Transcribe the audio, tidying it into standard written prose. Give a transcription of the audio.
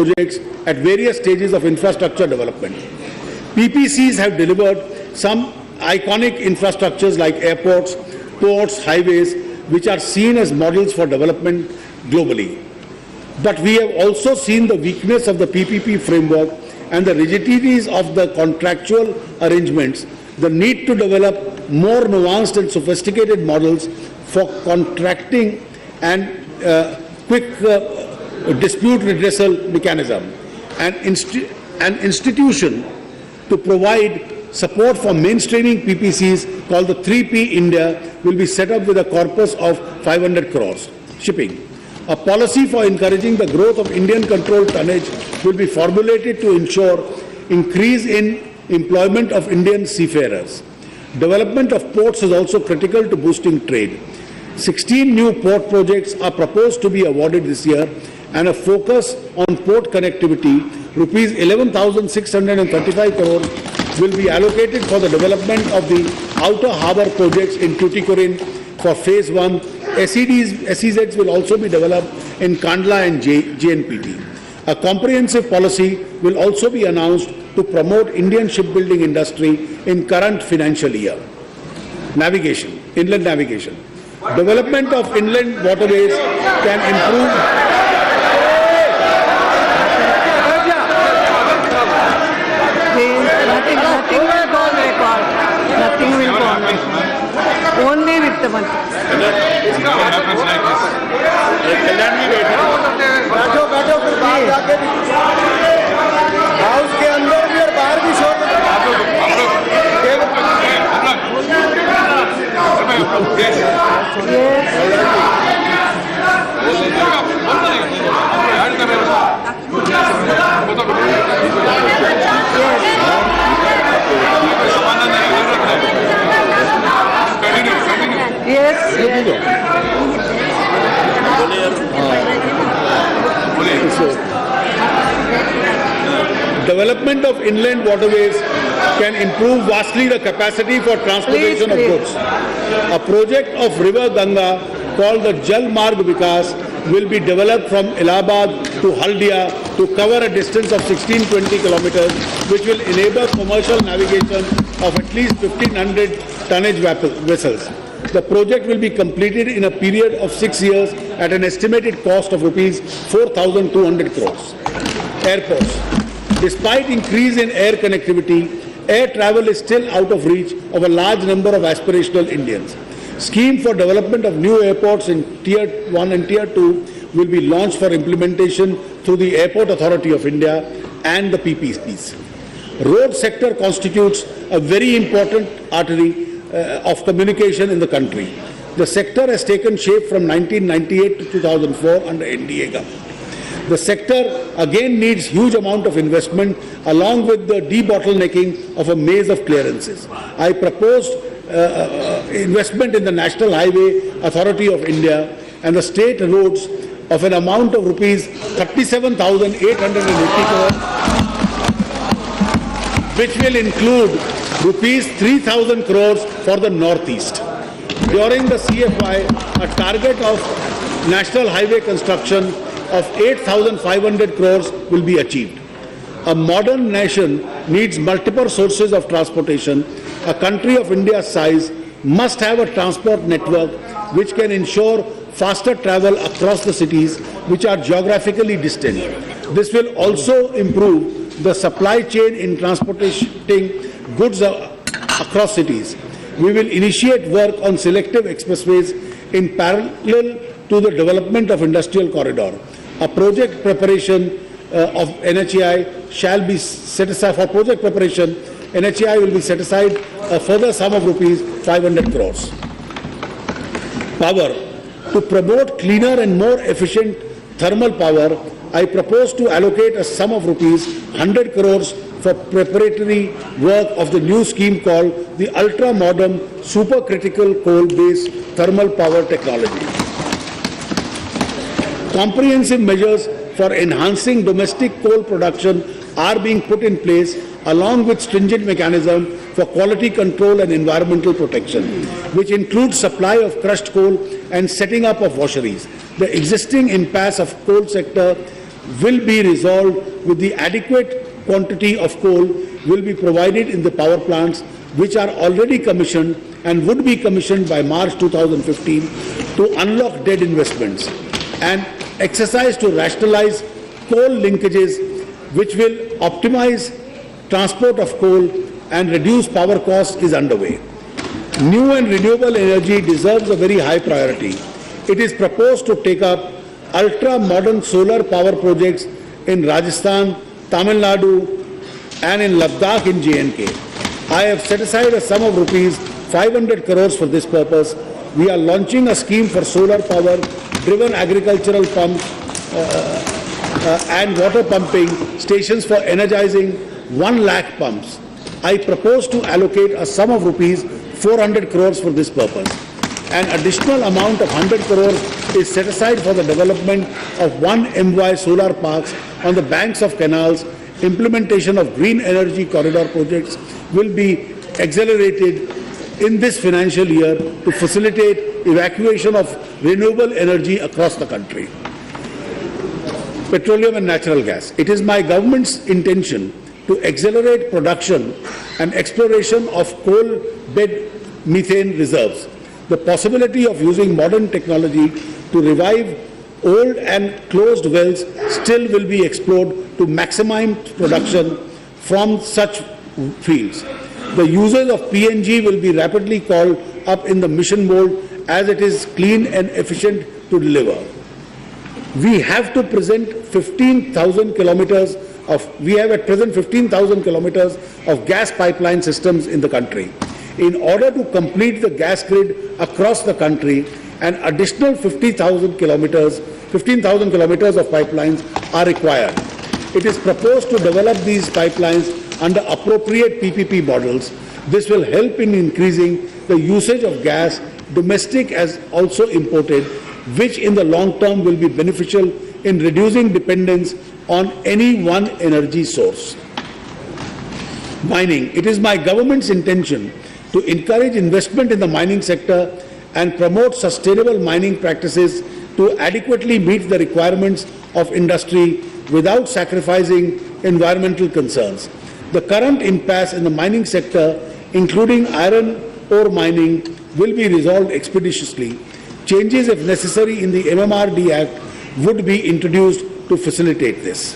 projects at various stages of infrastructure development. PPCs have delivered some iconic infrastructures like airports, ports, highways, which are seen as models for development globally. But we have also seen the weakness of the PPP framework and the rigidities of the contractual arrangements, the need to develop more nuanced and sophisticated models for contracting and quick dispute redressal mechanism. An institution to provide support for mainstreaming PPCs called the 3P India will be set up with a corpus of 500 crores. Shipping. A policy for encouraging the growth of Indian-controlled tonnage will be formulated to ensure increase in employment of Indian seafarers. Development of ports is also critical to boosting trade. 16 new port projects are proposed to be awarded this year, and a focus on port connectivity, rupees 11,635 crores, will be allocated for the development of the outer harbour projects in Tuticorin for phase 1. SEZs will also be developed in Kandla and JNPT. A comprehensive policy will also be announced to promote Indian shipbuilding industry in current financial year. Navigation, inland navigation. Development of inland waterways can improve. Nothing will go on record. Only with the money. House के अंदर भी और बाहर भी शोर Yes. Development of inland waterways can improve vastly the capacity for transportation of goods. A project of River Ganga called the Jal Marg Vikas will be developed from Allahabad to Haldia to cover a distance of 1620 kilometers, which will enable commercial navigation of at least 1500 tonnage vessels. The project will be completed in a period of 6 years at an estimated cost of rupees 4,200 crores. Airports. Despite increase in air connectivity, air travel is still out of reach of a large number of aspirational Indians. Scheme for development of new airports in Tier 1 and Tier 2 will be launched for implementation through the Airport Authority of India and the PPPs. Road sector constitutes a very important artery of communication in the country. The sector has taken shape from 1998 to 2004 under NDA government. The sector again needs huge amount of investment along with the debottlenecking of a maze of clearances. I proposed investment in the National Highway Authority of India and the state roads of an amount of rupees 37,880 crores, which will include rupees 3,000 crores for the Northeast. During the CFI, a target of national highway construction of 8,500 crores will be achieved. A modern nation needs multiple sources of transportation. A country of India's size must have a transport network which can ensure faster travel across the cities which are geographically distant. This will also improve the supply chain in transporting goods across cities. We will initiate work on selective expressways in parallel to the development of industrial corridor. A project preparation of NHAI shall be set aside. For project preparation, NHAI will be set aside a further sum of rupees 500 crores. Power. To promote cleaner and more efficient thermal power, I propose to allocate a sum of rupees 100 crores for preparatory work of the new scheme called the ultra-modern supercritical coal-based thermal power technology. Comprehensive measures for enhancing domestic coal production are being put in place along with stringent mechanism for quality control and environmental protection, which includes supply of crushed coal and setting up of washeries. The existing impasse of coal sector will be resolved with the adequate quantity of coal will be provided in the power plants which are already commissioned and would be commissioned by March 2015 to unlock dead investments and exercise to rationalize coal linkages which will optimize transport of coal and reduce power costs is underway. New and renewable energy deserves a very high priority. It is proposed to take up ultra-modern solar power projects in Rajasthan, Tamil Nadu and in Ladakh in J&K. I have set aside a sum of rupees 500 crores for this purpose. We are launching a scheme for solar power driven agricultural pumps and water pumping stations for energizing 1 lakh pumps. I propose to allocate a sum of rupees 400 crores for this purpose. An additional amount of 100 crores is set aside for the development of 1 MY solar parks on the banks of canals. Implementation of green energy corridor projects will be accelerated in this financial year to facilitate evacuation of renewable energy across the country. Petroleum and natural gas. It is my government's intention to accelerate production and exploration of coal bed methane reserves. The possibility of using modern technology to revive old and closed wells still will be explored to maximize production from such fields. The usage of PNG will be rapidly called up in the mission mode as it is clean and efficient to deliver. We have at present 15,000 kilometers of gas pipeline systems in the country. In order to complete the gas grid across the country, an additional 15,000 kilometers of pipelines are required. It is proposed to develop these pipelines under appropriate PPP models. This will help in increasing the usage of gas, domestic as also imported, which in the long term will be beneficial in reducing dependence on any one energy source. Mining. It is my government's intention to encourage investment in the mining sector and promote sustainable mining practices to adequately meet the requirements of industry without sacrificing environmental concerns. The current impasse in the mining sector, including iron ore mining, will be resolved expeditiously. Changes, if necessary, in the MMRD Act would be introduced to facilitate this.